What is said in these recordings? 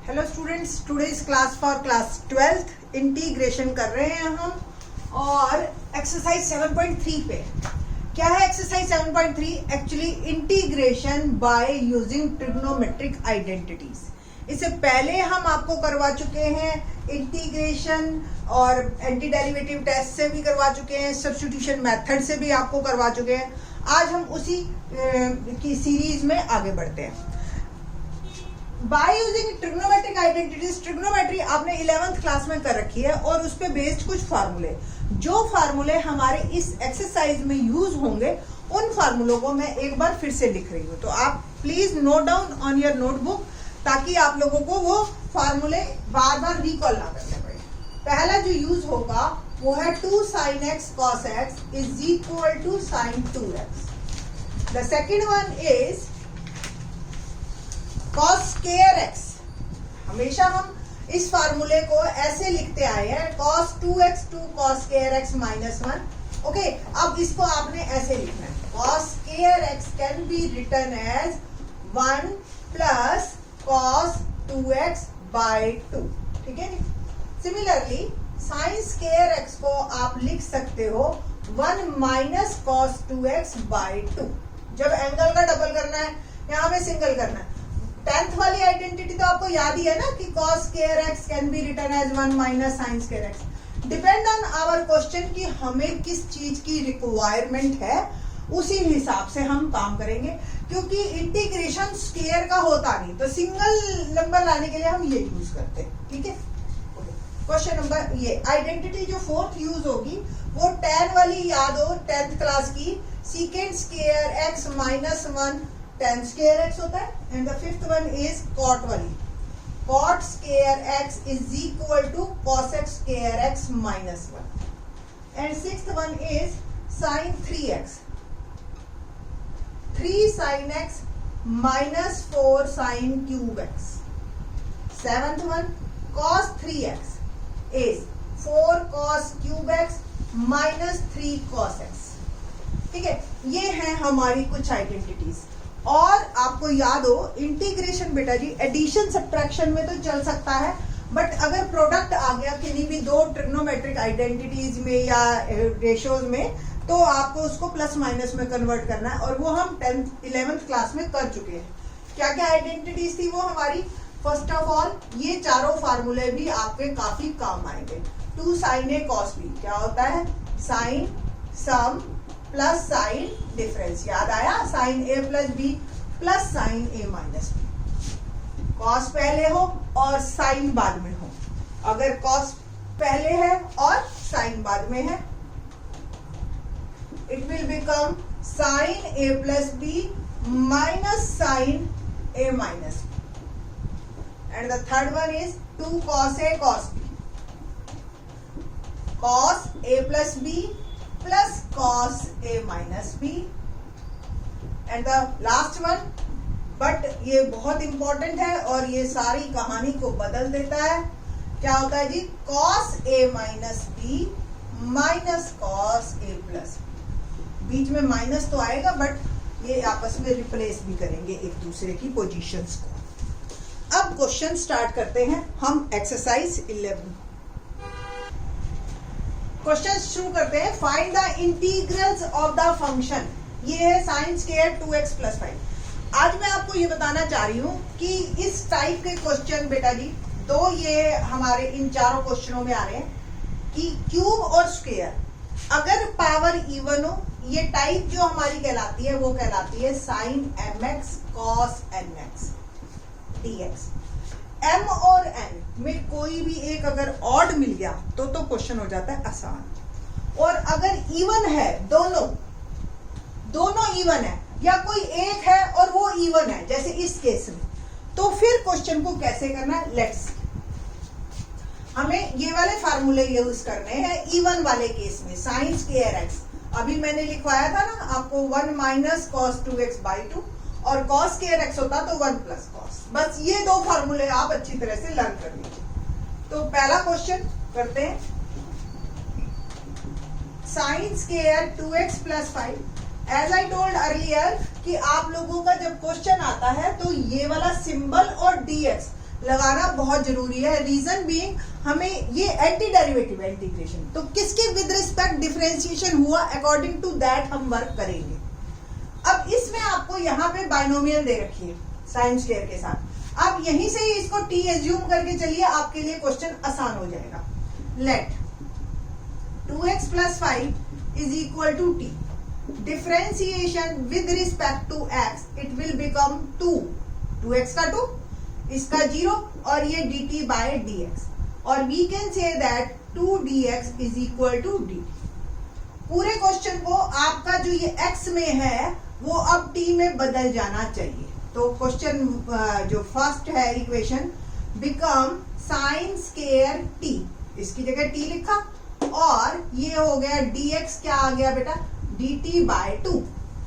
Hello students, today's class for class 12th integration कर रहे हैं हम और एक्सरसाइज 7.3 पे। क्या है exercise 7.3? Actually integration by using trigonometric identities. इससे पहले हम आपको करवा चुके हैं इंटीग्रेशन और एंटी डेरिवेटिव टेस्ट से भी करवा चुके हैं, सब्स्टिट्यूशन मेथड से भी आपको करवा चुके हैं। आज हम उसी की सीरीज में आगे बढ़ते हैं। By using trigonometric identities, trigonometry आपने 11th क्लास में कर रखी है और उस पे बेस्ड कुछ फार्मूले, जो फार्मूले हमारे इस एक्सरसाइज में यूज होंगे, उन फार्मूलों को मैं एक बार फिर से लिख रही हूँ। तो आप please note down on your notebook ताकि आप लोगों को वो फार्मूले बार बार रिकॉल ना करने पड़े। पहला जो यूज होगा वो है 2 sin x cos x is equal to sin 2x। The second one is cos square x। हमेशा हम इस फार्मूले को ऐसे लिखते आए हैं, cos 2x 2 cos square x minus 1। Okay, अब इसको आपने ऐसे लिखना है, cos square x can be written as 1 plus cos 2x by 2। ठीक है नी? सिमिलरली sin square x को आप लिख सकते हो 1 minus cos 2x by 2। जब एंगल का डबल करना है, यहाँ पे सिंगल करना है। 10th वाली आइडेंटिटी तो आपको याद ही है ना कि cos square x can be written as 1 minus sin square x। Depend on our question कि हमें किस चीज की रिक्वायरमेंट है, उसी हिसाब से हम काम करेंगे, क्योंकि इंटीग्रेशन स्क्वायर का होता नहीं, तो सिंगल नंबर लाने के लिए हम ये यूज करते हैं। ठीक है, क्वेश्चन नंबर ये आइडेंटिटी जो 4th यूज होगी वो tan वाली याद हो, 10th क्लास की, secant square x minus 1 tan square x होता है। And the 5th one is cot वाली, cot square x is equal to cos x square x minus 1। And 6th one is sin 3x, 3 sin x minus 4 sin cube x। 7th one cos 3x is 4 cos cube x minus 3 cos x। ठीक है, ये है हमारी कुछ identities. और आपको याद हो इंटीग्रेशन बेटा जी एडिशन सब्ट्रैक्शन में तो चल सकता है, बट अगर प्रोडक्ट आ गया किन्हीं भी दो ट्रिग्नोमेट्रिक आइडेंटिटीज में या रेशियोज में, तो आपको उसको प्लस माइनस में कन्वर्ट करना है, और वो हम 11th क्लास में कर चुके हैं। क्या क्या आइडेंटिटीज थी वो हमारी? फर्स्ट ऑफ ऑल ये चारों फार्मूले भी आपके काफी काम आएंगे। 2 sin a cos b क्या होता है? Sine sum plus sine difference, याद आया? Sine a plus b plus sine a minus b। Cos पहले हो और साइन बाद में हो। अगर कॉस पहले है और साइन बाद में है, it will become sine a plus b minus sine a minus b। And the third one is 2 cos a cos b, cos a plus b प्लस cos a minus b। And the last one, but ये बहुत important है और ये सारी कहानी को बदल देता है। क्या होता है जी? cos a minus b minus cos a plus b। बीच में माइनस तो आएगा, बट ये आपस में रिप्लेस भी करेंगे एक दूसरे की पोजीशंस को। अब क्वेश्चन स्टार्ट करते हैं हम एक्सरसाइज 11। क्वेश्चन शुरू करते हैं। Find the integrals of the function. ये है साइन स्क्वायर 2x प्लस 5। आज मैं आपको ये बताना चाह रही हूँ कि इस टाइप के क्वेश्चन बेटा जी दो ये हमारे इन चारों क्वेश्चनों में आ रहे हैं कि क्यूब और स्क्वायर अगर पावर इवन हो, ये टाइप जो हमारी कहलाती है वो कहलाती है sign mx cos nx dx। m और n में कोई भी एक अगर ऑड मिल गया तो क्वेश्चन हो जाता है आसान। और अगर इवन है, दोनों इवन है, या कोई एक है और वो इवन है, जैसे इस केस में, तो फिर क्वेश्चन को कैसे करना है, लेट्स सी। हमें ये वाले फार्मूले यूज करने हैं इवन वाले केस में। साइन स्क्वायर x अभी मैंने लिखवाया था ना आपको, 1 माइनस cos 2x by 2, और cos स्क्वायर x होता तो 1 प्लस cos। बस ये दो फार्मूले आप अच्छी तरह से लर्न कर लीजिए। तो पहला क्वेश्चन करते हैं। Sine square 2x plus 5। As I told earlier कि आप लोगों का जब क्वेश्चन आता है तो ये वाला सिंबल और dx लगाना बहुत जरूरी है। रीजन बीइंग हमें ये एंटी डेरिवेटिव है इंटीग्रेशन, तो किसके विद रिस्पेक्ट डिफरेंशिएशन हुआ अकॉर्डिंग टू दैट हम वर्क करेंगे। अब इसमें आपको यहाँ पे बाइनोमियल दे रखी है साइन स्क्वायर के साथ। अब यहीं से ही इसको t एज्यूम करके चलिए, आपके लिए क्वेश्चन आसान हो जाएगा। Let 2x + 5 is equal to t, differentiation with respect to x it will become 2x का 2, इसका 0 और ये dt/dx, और we can say that 2dx is equal to dt। पूरे क्वेश्चन को आपका जो ये x में है वो अब t में बदल जाना चाहिए। तो क्वेश्चन जो फर्स्ट है equation become sine square t, इसकी जगह t लिखा, और ये हो गया dx, क्या आ गया बेटा dt/2,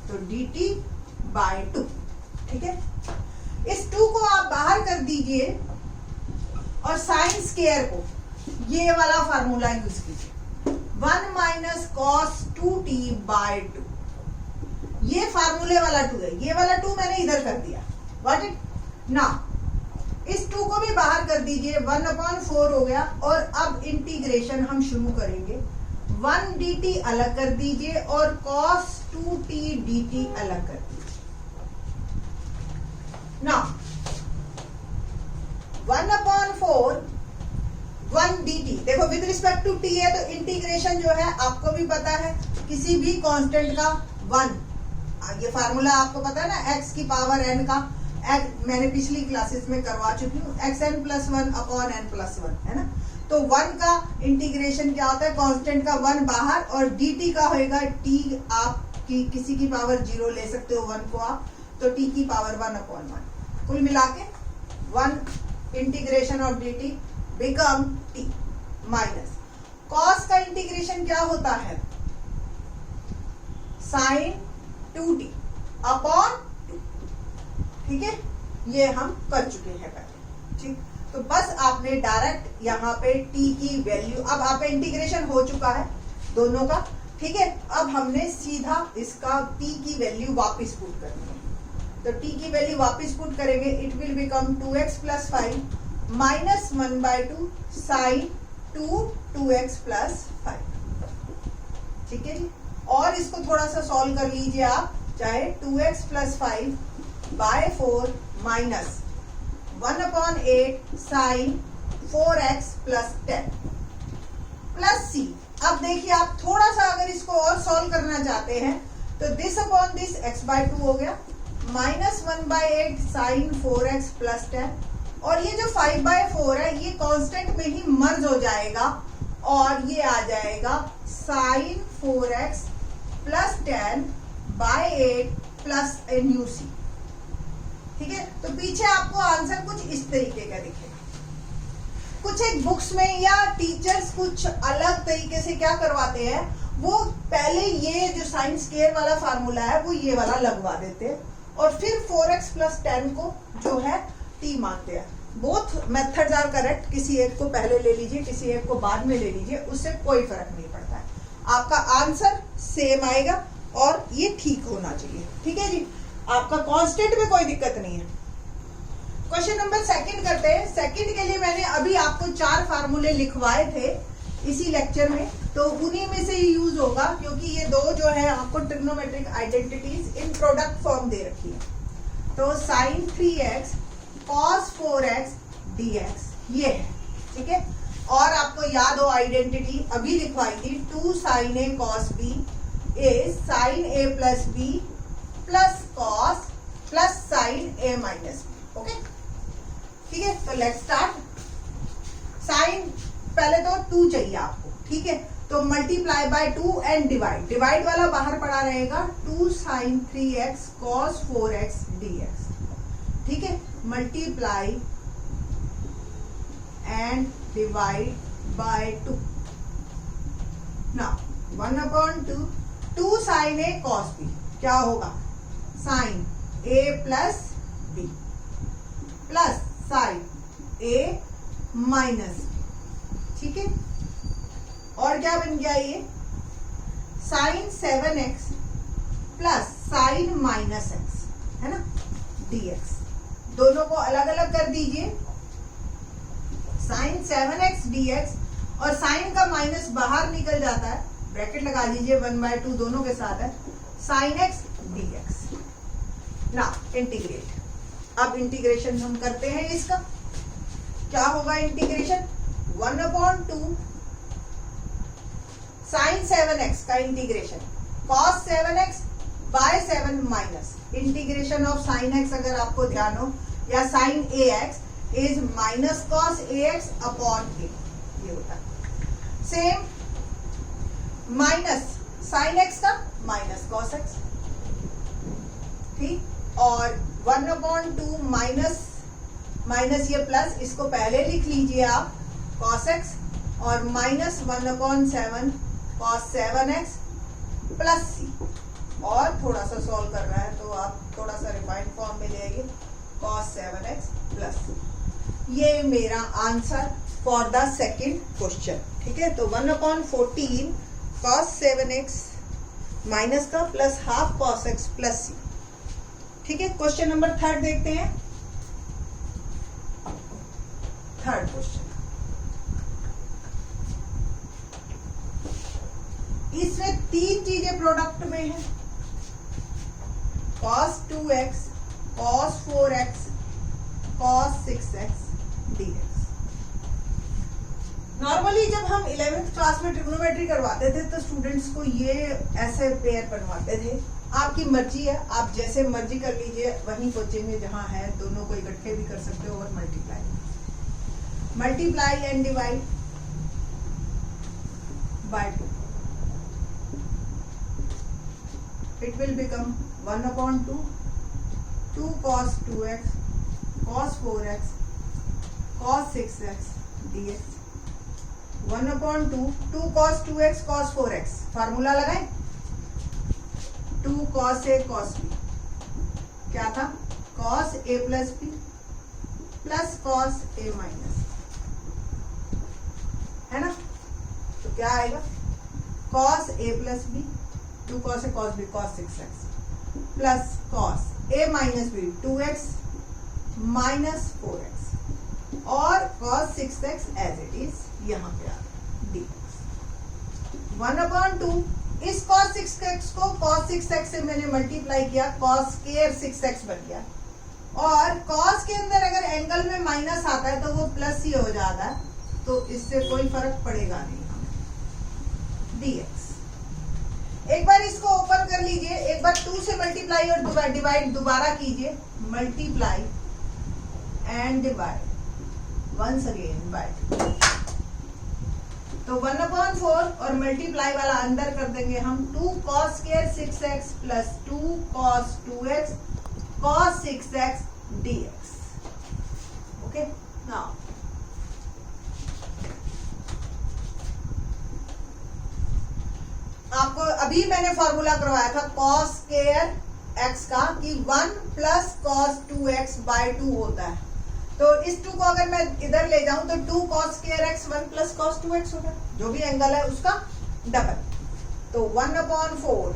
तो dt/2। ठीक है, इस 2 को आप बाहर कर दीजिए और साइन स्क्वायर को ये वाला फार्मूला यूज कीजिए, 1 - cos 2t/2। ये फार्मूले वाला 2 है, ये वाला 2 मैंने इधर कर दिया। व्हाट इट नाउ, इस 2 को भी बाहर कर दीजिए, 1/4 हो गया। और अब इंटीग्रेशन हम शुरू करेंगे। 1 dt अलग कर दीजिए और cos 2t dt अलग कर दीजिए। नाउ 1/4 1 dt, देखो विद रिस्पेक्ट टू t है तो इंटीग्रेशन जो है आपको भी पता है, किसी भी कांस्टेंट का 1, ये फार्मूला आपको पता है ना, x की पावर n का, मैंने पिछली क्लासेस में करवा चुकी हूँ, xn + 1/n+1 है ना। तो 1 का इंटीग्रेशन क्या होता है, कांस्टेंट का 1 बाहर, और dt का होएगा t, आप किसी की पावर 0 ले सकते हो 1 को आप, तो t की पावर 1/1। कुल मिला के 1 integration of dt become t minus cos का इंटीग्रेशन क्या होता है, sin 2t अपॉन 2। ठीक है, ये हम कर चुके हैं पहले। ठीक, तो बस आपने डायरेक्ट यहाँ पे t की वैल्यू, अब आपका इंटीग्रेशन हो चुका है दोनों का। ठीक है, अब हमने सीधा इसका t की वैल्यू वापस पुट करनी है, तो t की वैल्यू वापस पुट करेंगे, it will become 2x + 5 - 1/2 sin 2x + 5। ठीक है जी, और इसको थोड़ा सा सॉल्व कर लीजिए आप, चाहे 2x + 5/4 minus 1/8 sin 4x + 10 plus c। अब देखिए आप थोड़ा सा अगर इसको और सॉल्व करना चाहते हैं तो दिस अपॉन दिस x/2 हो गया, -1/8 sin 4x + 10, और ये जो 5/4 है ये कांस्टेंट में ही मर्ज हो जाएगा और ये आ जाएगा sin 4x + 10/8 प्लस NUC। ठीक है, तो पीछे आपको आंसर कुछ इस तरीके का दिखेगा। कुछ एक बुक्स में या टीचर्स कुछ अलग तरीके से क्या करवाते हैं, वो पहले ये जो साइन स्क्वायर वाला फार्मूला है वो ये वाला लगवा देते हैं और फिर 4x + 10 को जो है t मानते हैं। बोथ मेथड्स आर करेक्ट, किसी एक को पहले ले लीजिए, किसी एक को बाद में ले लीजिए, उससे कोई फर्क नहीं पड़ता है, आपका आंसर सेम आएगा और ये ठीक होना चाहिए। ठीक है जी, आपका कांस्टेंट में कोई दिक्कत नहीं है। क्वेश्चन नंबर 2 करते हैं। सेकंड के लिए मैंने अभी आपको 4 फार्मूले लिखवाए थे इसी लेक्चर में, तो उन्हीं में से ही यूज होगा, क्योंकि ये 2 जो है आपको ट्रिग्नोमेट्रिक आइडेंटिटीज इन प्रोडक्ट फॉर्म दे रखी है। तो sin 3x cos 4x dx ये है। ठीक है, और आपको याद हो आइडेंटिटी अभी लिखवाई थी, 2 sin a cos b is sin a + b + cos + sin a - b। Okay, ठीक है, तो लेट्स स्टार्ट। साइन पहले तो 2 चाहिए आपको। ठीक है, तो मल्टीप्लाई बाय 2 एंड डिवाइड वाला बाहर पड़ा रहेगा, 2 sin 3x cos 4x dx। ठीक है, multiply and divide by 2। Now 1/2 2 sin a cos b क्या होगा, sin a + b plus sin a - b। ठीक है, और क्या बन गया ये, sin 7x plus sin - x है ना dx। दोनों को अलग अलग कर दीजिए, साइन 7x dx, और साइन का माइनस बाहर निकल जाता है, ब्रैकेट लगा लीजिए 1/2 दोनों के साथ है, साइन x dx। ना इंटीग्रेट, अब इंटीग्रेशन हम करते हैं इसका, क्या होगा इंटीग्रेशन, 1/2 साइन 7x का integration cos 7x by 7 minus integration of sine x, अगर आपको ध्यान हो, या sine ax is minus cos ax upon a, ये होता है। सेम माइनस साइन x का माइनस cos x, ठीक, और 1/2 माइनस माइनस ये प्लस, इसको पहले लिख लीजिए आप cos x, और minus 1/7 cos 7x plus c, और थोड़ा सा सॉल्व कर रहा है तो आप थोड़ा सा रिफाइंड फॉर्म में ले आइए, cos 7x प्लस c। ये मेरा answer for the second question, ठीक है। तो 1/14 cos 7x माइनस का plus half cos x plus c, ठीक है। क्वेश्चन नंबर 3 देखते हैं। थर्ड क्वेश्चन, इसमें 3 चीजें प्रोडक्ट में है, cos 2x, cos 4x, cos 6x dx। Normally जब हम 11th क्लास में ट्रिग्नोमेट्री करवाते थे तो स्टूडेंट्स को ये ऐसे पेयर बनवाते थे। आपकी मर्जी है, आप जैसे मर्जी कर लीजिए, वहीं पहुंचेंगे जहां है, दोनों को इकट्ठे भी कर सकते हो और multiply and divide by 2, it will become 1/2 2 cos 2x cos 4x cos 6x dx। 1/2 2 cos 2x cos 4x, formula लगाएं, 2 cos a cos b, क्या था, cos a प्लस b प्लस cos a माइनस, है ना। तो क्या आएगा, cos a plus b, 2 cos a cos b cos 6x plus cos a minus b 2x minus 4x, और cos 6x as it is यहाँ पे आ गया dx। 1/2 इस cos 6x को cos 6x से मैंने मल्टीप्लाई किया, cos स्क्वायर 6x बन गया, और cos के अंदर अगर एंगल में माइनस आता है तो वो प्लस ही हो जाता है, तो इससे कोई फर्क पड़ेगा नहीं हमें, dx। एक बार इसको ओपन कर लीजिए, एक बार 2 से मल्टीप्लाई और डिवाइड दोबारा कीजिए, multiply and divide once again by 2, तो 1/4 और मल्टीप्लाई वाला अंदर कर देंगे हम, 2 cos square 6x plus 2 cos 2x cos 6x dx। Okay, now आपको अभी मैंने फॉर्मूला करवाया था cos स्क्वायर x का कि 1 प्लस cos 2x बाय 2 होता है, तो इस 2 को अगर मैं इधर ले जाऊं तो 2 cos square x 1 plus cos 2x होगा, जो भी एंगल है उसका डबल। तो 1/4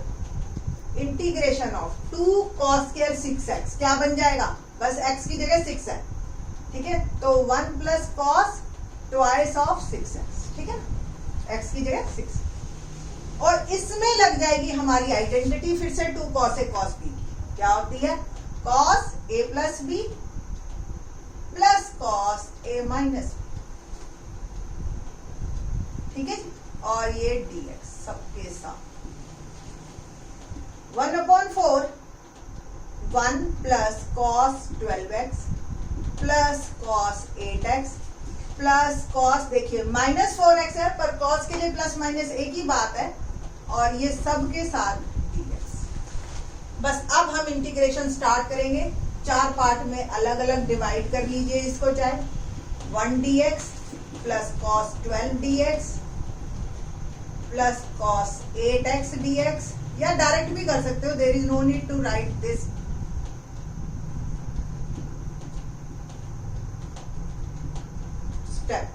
integration of 2 cos square 6x क्या बन जाएगा, बस x की जगह 6 है, ठीक है, तो 1 plus cos twice of 6x, ठीक है, x की जगह 6, और इसमें लग जाएगी हमारी आइडेंटिटी फिर से 2 cos a cos b, क्या होती है, cos a प्लस b प्लस cos a माइनस b, ठीक है जी, और ये dx सबके साथ 1/4 1 plus cos 12x plus cos 8x plus cos, देखिए माइनस 4x है पर cos के लिए प्लस माइनस एक ही बात है, और ये सब के साथ dx। बस अब हम इंटीग्रेशन स्टार्ट करेंगे, 4 पार्ट में अलग अलग डिवाइड कर लीजिए इसको, चाहे 1 dx plus cos 12 dx plus cos 8x dx, या डायरेक्ट भी कर सकते हो, there is no need to write this. Step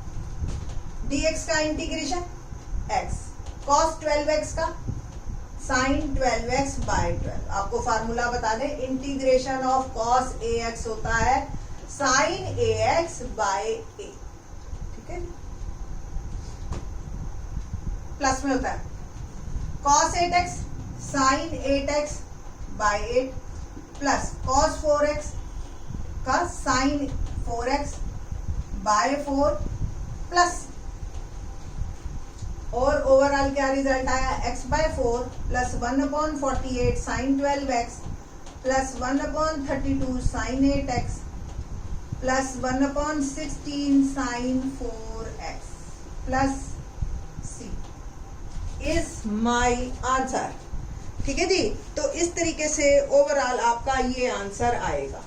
dx का इंटीग्रेशन x, cos 12x का sin 12x बाय 12, आपको फार्मूला बता दें, इंटीग्रेशन ऑफ cos ax होता है sin ax बाय a, ओके, प्लस में होता है cos 8x sin 8x by 8 plus cos 4x का sin 4x by 4 प्लस, और ओवरऑल क्या रिजल्ट आया, x by 4 plus 1/48 sin 12x plus 1/32 sin 8x plus 1/16 sin 4x plus c is my answer. ठीक है जी, तो इस तरीके से ओवरऑल आपका ये आंसर आएगा।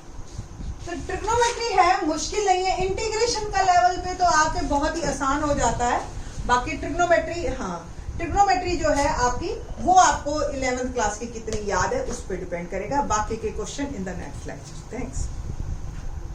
तो ट्रिग्नोमेट्री है, मुश्किल नहीं है, इंटीग्रेशन का लेवल पे तो आके बहुत ही आसान हो जाता है। बाकी ट्रिग्नोमेट्री, हाँ ट्रिग्नोमेट्री जो है आपकी, वो आपको 11th क्लास की कितनी याद है उस पर डिपेंड करेगा। बाकी के question in the next lecture. Thanks.